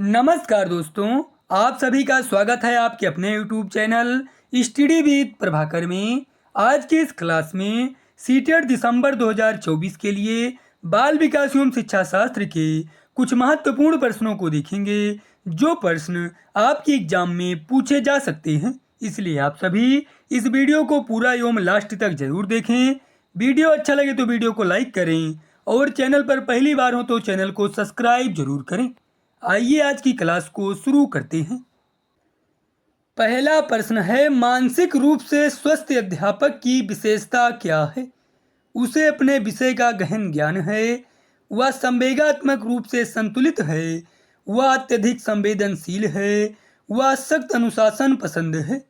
नमस्कार दोस्तों, आप सभी का स्वागत है आपके अपने YouTube channel study with Prabhakar में। आज के इस क्लास में सीटेट दिसंबर 2024 के लिए बाल विकास एवं शिक्षा शास्त्र के कुछ महत्वपूर्ण प्रश्नों को देखेंगे जो प्रश्न आपके एग्जाम में पूछे जा सकते हैं। इसलिए आप सभी इस वीडियो को पूरा एवं लास्ट तक जरूर देखें। वीडियो अच्छा लगे तो वीडियो को लाइक करें और चैनल पर पहली बार हो तो चैनल को सब्सक्राइब जरूर करें। आइए आज की क्लास को शुरू करते हैं। पहला प्रश्न है, मानसिक रूप से स्वस्थ अध्यापक की विशेषता क्या है? उसे अपने विषय का गहन ज्ञान है, वह संवेगात्मक रूप से संतुलित है, वह अत्यधिक संवेदनशील है, वह सख्त अनुशासन पसंद है।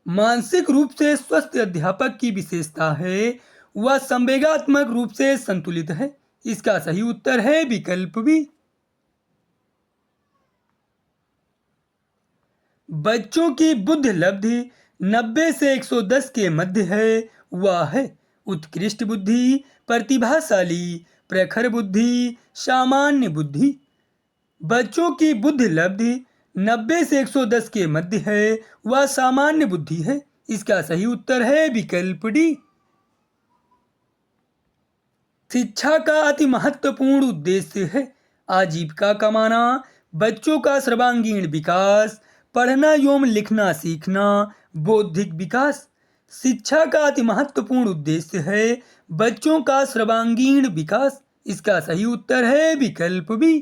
मानसिक रूप से स्वस्थ अध्यापक की विशेषता है वह संवेगात्मक रूप से संतुलित है। इसका सही उत्तर है विकल्प बी। बच्चों की बुद्धि लब्धि 90 से 110 के मध्य है, वह है उत्कृष्ट बुद्धि, प्रतिभाशाली, प्रखर बुद्धि, सामान्य बुद्धि। बच्चों की बुद्धि लब्धि 90 से 110 के मध्य है, वह सामान्य बुद्धि है। इसका सही उत्तर है विकल्प डी। शिक्षा का अति महत्वपूर्ण उद्देश्य है आजीविका कमाना, बच्चों का सर्वांगीण विकास, पढ़ना एवं लिखना सीखना, बौद्धिक विकास। शिक्षा का अति महत्वपूर्ण उद्देश्य है बच्चों का सर्वांगीण विकास। इसका सही उत्तर है विकल्प बी।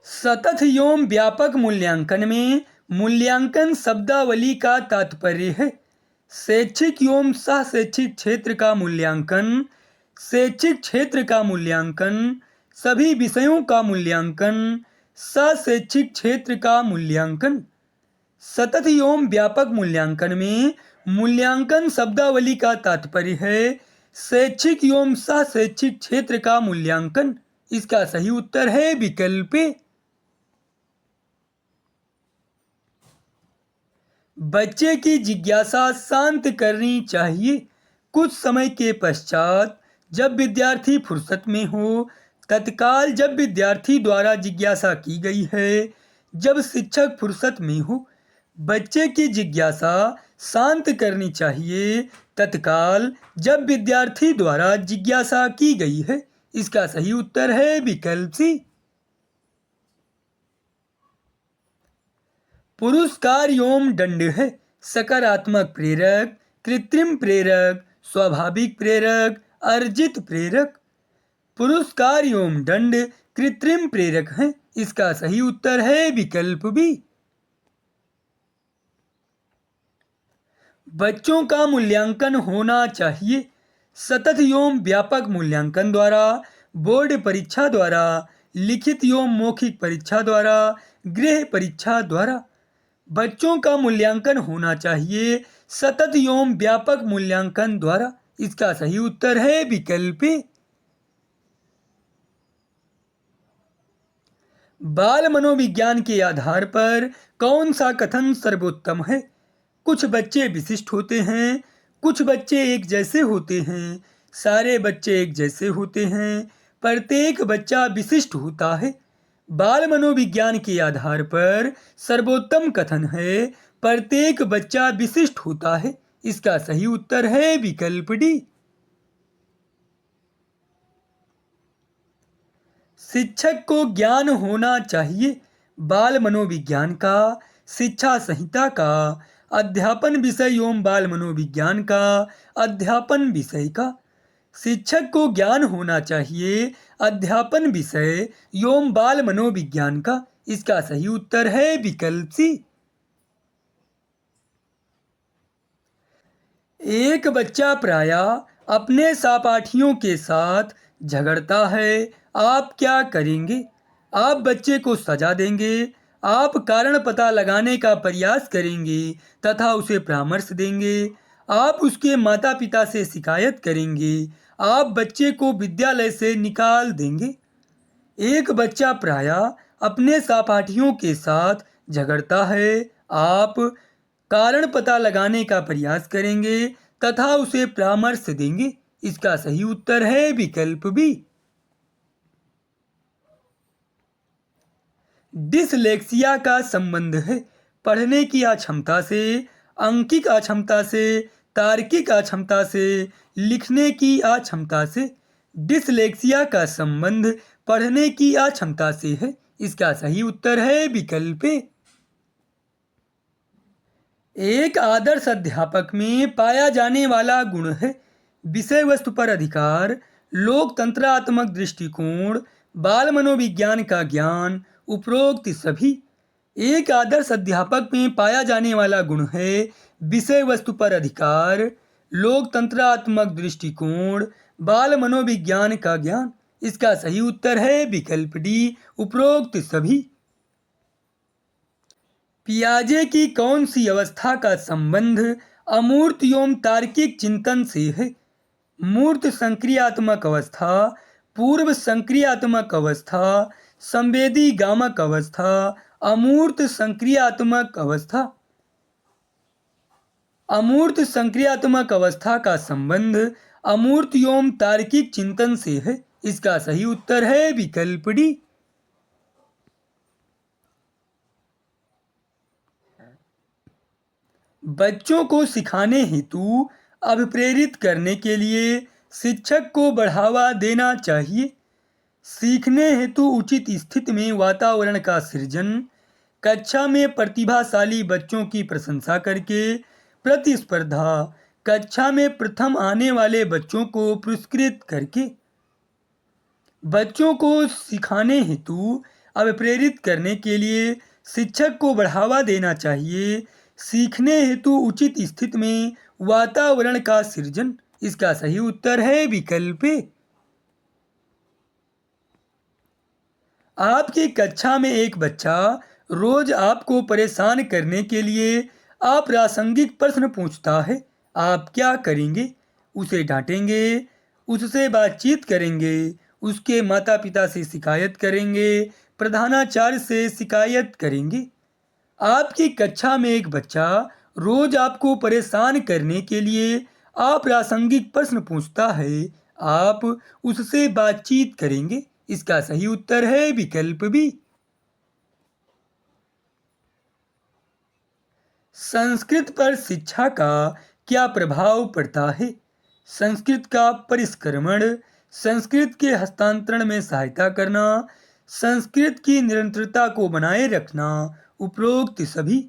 सतत एवं व्यापक मूल्यांकन में मूल्यांकन शब्दावली का तात्पर्य है शैक्षिक एवं सह शैक्षिक क्षेत्र का मूल्यांकन, शैक्षिक क्षेत्र का मूल्यांकन, सभी विषयों का मूल्यांकन, शैक्षिक क्षेत्र का मूल्यांकन। सतत एवं व्यापक मूल्यांकन में मूल्यांकन शब्दावली का तात्पर्य है शैक्षिक एवं शैक्षिक क्षेत्र का मूल्यांकन। इसका सही उत्तर है विकल्प ए। बच्चे की जिज्ञासा शांत करनी चाहिए। कुछ समय के पश्चात जब विद्यार्थी फुर्सत में हो, तत्काल जब विद्यार्थी द्वारा जिज्ञासा की गई है, जब शिक्षक फुर्सत में हो। बच्चे की जिज्ञासा शांत करनी चाहिए तत्काल जब विद्यार्थी द्वारा जिज्ञासा की गई है। इसका सही उत्तर है विकल्प सी। पुरस्कार एवं दंड है सकारात्मक प्रेरक, कृत्रिम प्रेरक, स्वाभाविक प्रेरक, अर्जित प्रेरक। पुरस्कार एवं दंड कृत्रिम प्रेरक हैं। इसका सही उत्तर है विकल्प बी। बच्चों का मूल्यांकन होना चाहिए सतत एवं व्यापक मूल्यांकन द्वारा, बोर्ड परीक्षा द्वारा, लिखित एवं मौखिक परीक्षा द्वारा, गृह परीक्षा द्वारा। बच्चों का मूल्यांकन होना चाहिए सतत एवं व्यापक मूल्यांकन द्वारा। इसका सही उत्तर है विकल्प ए। बाल मनोविज्ञान के आधार पर कौन सा कथन सर्वोत्तम है? कुछ बच्चे विशिष्ट होते हैं, कुछ बच्चे एक जैसे होते हैं, सारे बच्चे एक जैसे होते हैं, प्रत्येक बच्चा विशिष्ट होता है। बाल मनोविज्ञान के आधार पर सर्वोत्तम कथन है प्रत्येक बच्चा विशिष्ट होता है। इसका सही उत्तर है विकल्प डी। शिक्षक को ज्ञान होना चाहिए बाल मनोविज्ञान का, शिक्षा संहिता का, अध्यापन विषय एवं बाल मनोविज्ञान का, अध्यापन विषय का। शिक्षक को ज्ञान होना चाहिए अध्यापन विषय एवं बाल मनोविज्ञान का। इसका सही उत्तर है विकल्प सी। एक बच्चा प्रायः अपने सहपाठियों के साथ झगड़ता है, आप क्या करेंगे? आप बच्चे को सजा देंगे, आप कारण पता लगाने का प्रयास करेंगे तथा उसे परामर्श देंगे, आप उसके माता पिता से शिकायत करेंगे, आप बच्चे को विद्यालय से निकाल देंगे। एक बच्चा प्रायः अपने सहपाठियों के साथ झगड़ता है, आप कारण पता लगाने का प्रयास करेंगे तथा उसे परामर्श देंगे। इसका सही उत्तर है विकल्प बी। डिसलेक्सिया का संबंध है पढ़ने की अक्षमता से, अंकिक अक्षमता से, तार्किक अक्षमता से, लिखने की अक्षमता से। डिसलेक्सिया का संबंध पढ़ने की अक्षमता से है। इसका सही उत्तर है विकल्प ए। एक आदर्श अध्यापक में पाया जाने वाला गुण है विषय वस्तु पर अधिकार, लोकतंत्रात्मक दृष्टिकोण, बाल मनोविज्ञान का ज्ञान, उपरोक्त सभी। एक आदर्श अध्यापक में पाया जाने वाला गुण है विषय वस्तु पर अधिकार, लोकतंत्रात्मक दृष्टिकोण, बाल मनोविज्ञान का ज्ञान। इसका सही उत्तर है विकल्प डी, उपरोक्त सभी। पियाजे की कौन सी अवस्था का संबंध अमूर्त एवं तार्किक चिंतन से है? मूर्त संक्रियात्मक अवस्था, पूर्व संक्रियात्मक अवस्था, संवेदी गामक अवस्था, अमूर्त संक्रियात्मक अवस्था। अमूर्त संक्रियात्मक अवस्था का संबंध अमूर्त एवं तार्किक चिंतन से है। इसका सही उत्तर है विकल्प डी। बच्चों को सिखाने हेतु अभिप्रेरित करने के लिए शिक्षक को बढ़ावा देना चाहिए। सीखने हेतु उचित स्थिति में वातावरण का सृजन, कक्षा में प्रतिभाशाली बच्चों की प्रशंसा करके प्रतिस्पर्धा, कक्षा में प्रथम आने वाले बच्चों को पुरस्कृत करके। बच्चों को सिखाने हेतु अभिप्रेरित करने के लिए शिक्षक को बढ़ावा देना चाहिए। सीखने हेतु उचित स्थिति में वातावरण का सृजन। इसका सही उत्तर है विकल्प ए। आपकी कक्षा में एक बच्चा रोज आपको परेशान करने के लिए अप्रासंगिक प्रश्न पूछता है। आप क्या करेंगे? उसे डांटेंगे, उससे बातचीत करेंगे, उसके माता पिता से शिकायत करेंगे, प्रधानाचार्य से शिकायत करेंगे। आपकी कक्षा में एक बच्चा रोज आपको परेशान करने के लिए अप्रासंगिक प्रश्न पूछता है। आप उससे बातचीत करेंगे। इसका सही उत्तर है विकल्प बी। संस्कृत पर शिक्षा का क्या प्रभाव पड़ता है? संस्कृत का परिष्करण, संस्कृत के हस्तांतरण में सहायता करना, संस्कृत की निरंतरता को बनाए रखना, उपरोक्त सभी।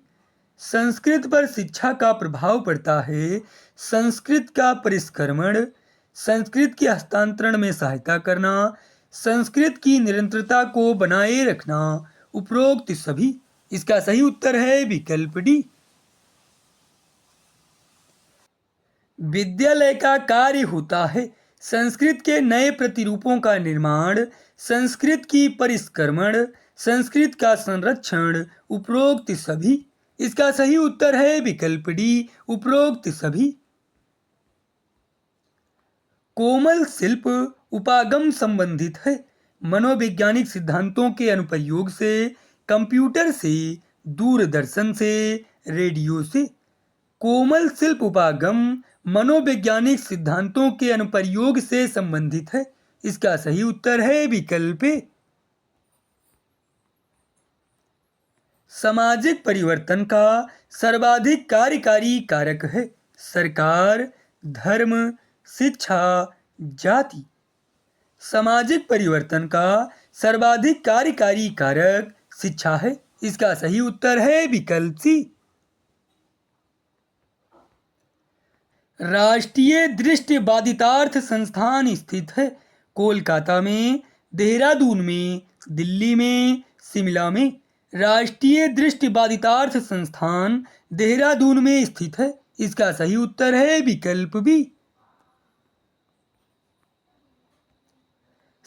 संस्कृत पर शिक्षा का प्रभाव पड़ता है संस्कृत का परिष्करण, संस्कृत के हस्तांतरण में सहायता करना, संस्कृत की निरंतरता को बनाए रखना, उपरोक्त सभी। इसका सही उत्तर है विकल्प डी। विद्यालय का कार्य होता है संस्कृत के नए प्रतिरूपों का निर्माण, संस्कृत की परिष्करण, संस्कृत का संरक्षण, उपरोक्त सभी। इसका सही उत्तर है विकल्प डी, उपरोक्त सभी। कोमल शिल्प उपागम संबंधित है मनोवैज्ञानिक सिद्धांतों के अनुप्रयोग से, कंप्यूटर से, दूरदर्शन से, रेडियो से। कोमल शिल्प उपागम मनोवैज्ञानिक सिद्धांतों के अनुप्रयोग से संबंधित है। इसका सही उत्तर है विकल्प ए। सामाजिक परिवर्तन का सर्वाधिक कार्यकारी कारक है सरकार, धर्म, शिक्षा, जाति। सामाजिक परिवर्तन का सर्वाधिक कार्यकारी कारक शिक्षा है। इसका सही उत्तर है विकल्प सी। राष्ट्रीय दृष्टिबाधितार्थ संस्थान स्थित है कोलकाता में, देहरादून में, दिल्ली में, शिमला में। राष्ट्रीय दृष्टिबाधितार्थ संस्थान देहरादून में स्थित है। इसका सही उत्तर है विकल्प बी।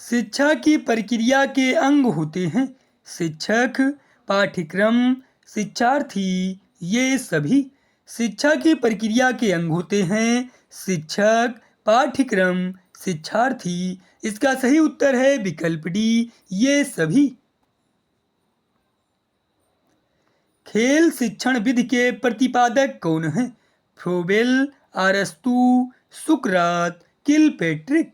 शिक्षा की प्रक्रिया के अंग होते हैं शिक्षक, पाठ्यक्रम, शिक्षार्थी, ये सभी। शिक्षा की प्रक्रिया के अंग होते हैं शिक्षक, पाठ्यक्रम, शिक्षार्थी। इसका सही उत्तर है विकल्प डी, ये सभी। खेल शिक्षण विधि के प्रतिपादक कौन हैं? फ्रोबेल, अरस्तु, सुकरात, किलपैट्रिक।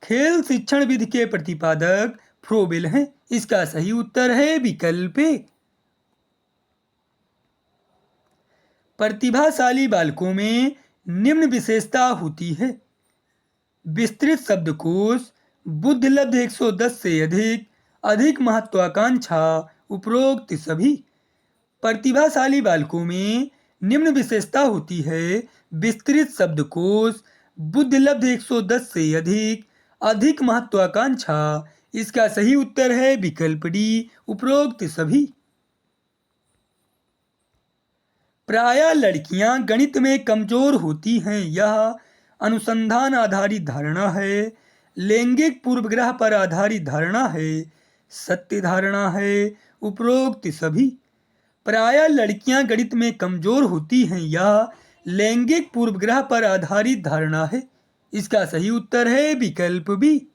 खेल शिक्षण विधि के प्रतिपादक फ्रोबेल हैं। इसका सही उत्तर है विकल्प ए। प्रतिभाशाली बालकों में निम्न विशेषता होती है। विस्तृत शब्दकोश, बुद्धिलब्ध 110 से अधिक, अधिक महत्वाकांक्षा, उपरोक्त सभी। प्रतिभाशाली बालकों में निम्न विशेषता होती है। विस्तृत शब्दकोश, बुद्धिलब्ध 110 से अधिक, अधिक महत्वाकांक्षा। इसका सही उत्तर है विकल्प डी, उपरोक्त सभी। प्रायः लड़कियां गणित में कमजोर होती हैं, यह अनुसंधान आधारित धारणा है, लैंगिक पूर्वग्रह पर आधारित धारणा है, सत्य धारणा है, उपरोक्त सभी। प्रायः लड़कियां गणित में कमजोर होती हैं, यह लैंगिक पूर्वग्रह पर आधारित धारणा है। इसका सही उत्तर है विकल्प बी।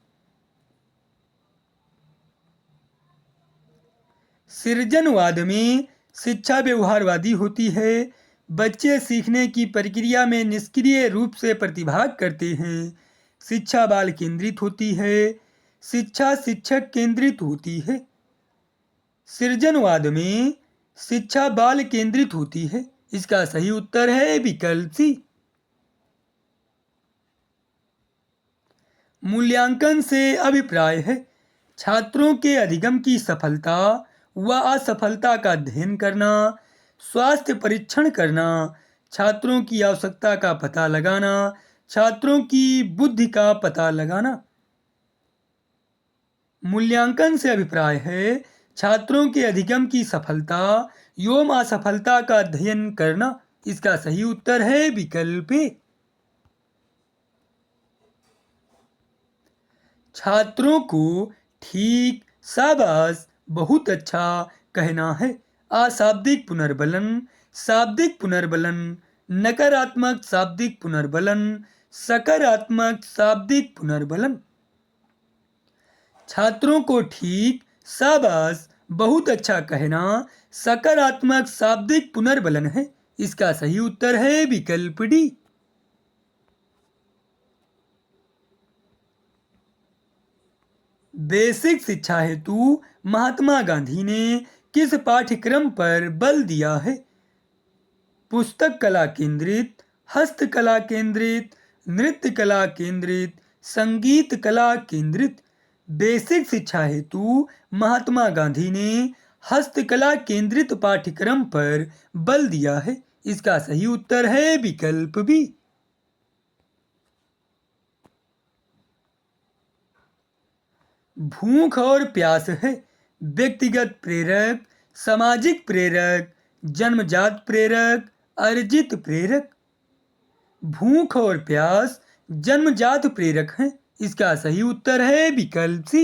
सृजनवाद में शिक्षा व्यवहारवादी होती है। बच्चे सीखने की प्रक्रिया में निष्क्रिय रूप से प्रतिभाग करते हैं। शिक्षा बाल केंद्रित होती है। शिक्षा शिक्षक केंद्रित होती है। सृजनवाद में शिक्षा बाल केंद्रित होती है। इसका सही उत्तर है विकल्प सी। मूल्यांकन से अभिप्राय है छात्रों के अधिगम की सफलता व असफलता का अध्ययन करना, स्वास्थ्य परीक्षण करना, छात्रों की आवश्यकता का पता लगाना, छात्रों की बुद्धि का पता लगाना। मूल्यांकन से अभिप्राय है छात्रों के अधिगम की सफलता एवं असफलता का अध्ययन करना। इसका सही उत्तर है विकल्प ए। छात्रों को ठीक, शाबाश, बहुत अच्छा कहना है। अशाब्दिक पुनर्बलन, शाब्दिक पुनर्बलन, नकारात्मक शाब्दिक पुनर्बलन, सकारात्मक शाब्दिक पुनर्बलन। छात्रों को ठीक, शाबाश, बहुत अच्छा कहना सकारात्मक शाब्दिक पुनर्बलन है। इसका सही उत्तर है विकल्प डी। बेसिक शिक्षा हेतु महात्मा गांधी ने किस पाठ्यक्रम पर बल दिया है? पुस्तक कला केंद्रित, हस्तकला केंद्रित, नृत्य कला केंद्रित, संगीत कला केंद्रित। बेसिक शिक्षा हेतु महात्मा गांधी ने हस्तकला केंद्रित पाठ्यक्रम पर बल दिया है। इसका सही उत्तर है विकल्प बी। भूख और प्यास है व्यक्तिगत प्रेरक, सामाजिक प्रेरक, जन्मजात प्रेरक, अर्जित प्रेरक। भूख और प्यास जन्मजात प्रेरक हैं। इसका सही उत्तर है विकल्प सी।